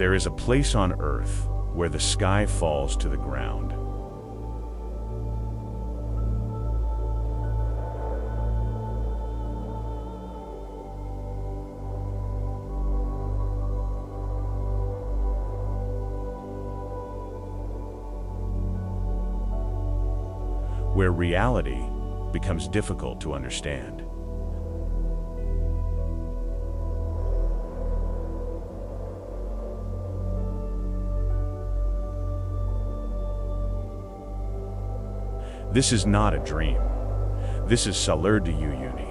There is a place on Earth where the sky falls to the ground. Where reality becomes difficult to understand. This is not a dream. This is Salar de Uyuni.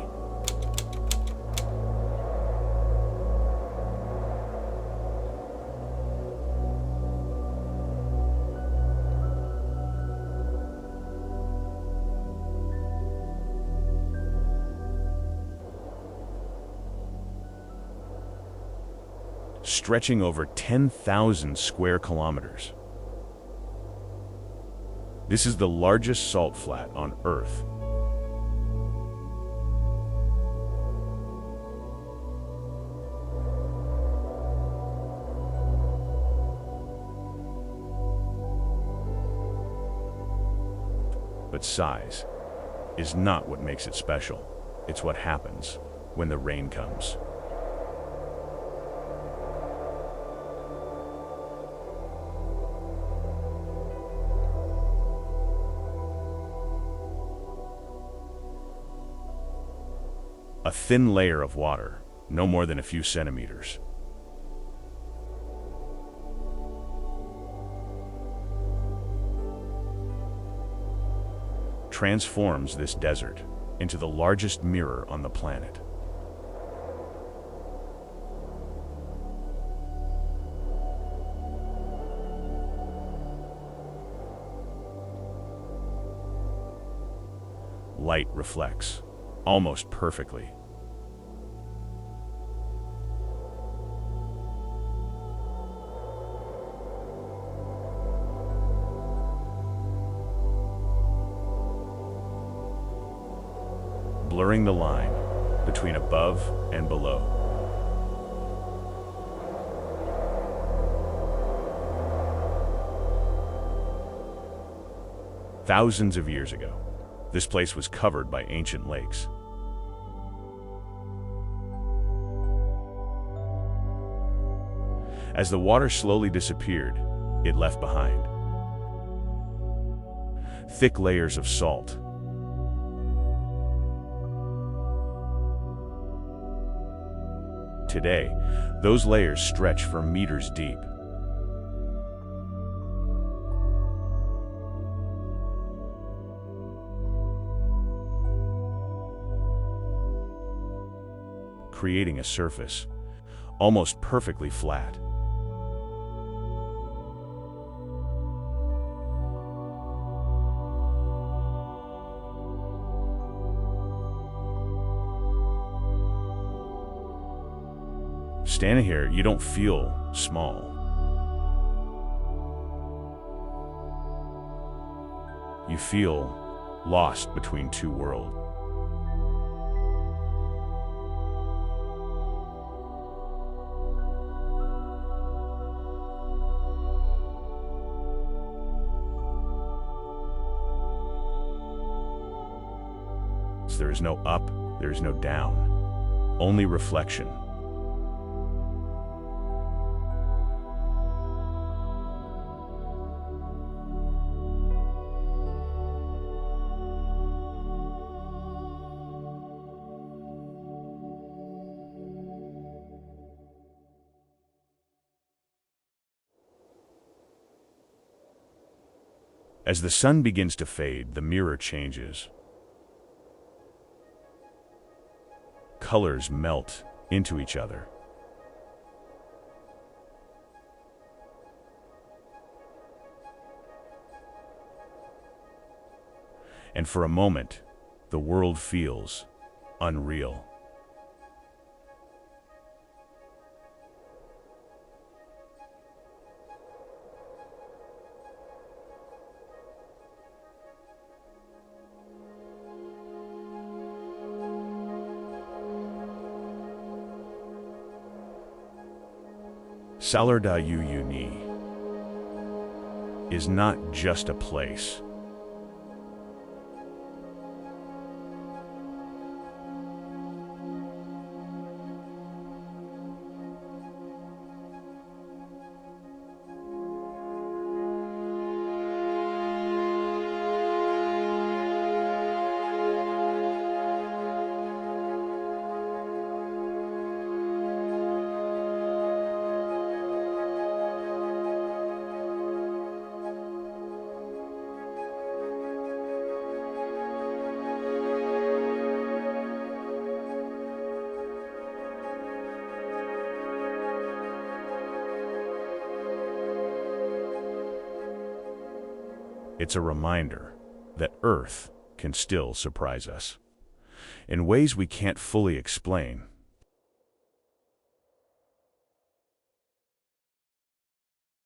Stretching over 10,000 square kilometers. This is the largest salt flat on Earth. But size is not what makes it special. It's what happens when the rain comes. A thin layer of water, no more than a few centimeters. Transforms this desert into the largest mirror on the planet. Light reflects almost perfectly. Blurring the line between above and below. Thousands of years ago, this place was covered by ancient lakes. As the water slowly disappeared, it left behind thick layers of salt. Today, those layers stretch for meters deep. Creating a surface almost perfectly flat. Standing here, you don't feel small. You feel lost between two worlds. There is no up, there is no down, only reflection. As the sun begins to fade, the mirror changes. Colors melt into each other. And for a moment, the world feels unreal. Salar de Uyuni is not just a place. It's a reminder that Earth can still surprise us in ways we can't fully explain.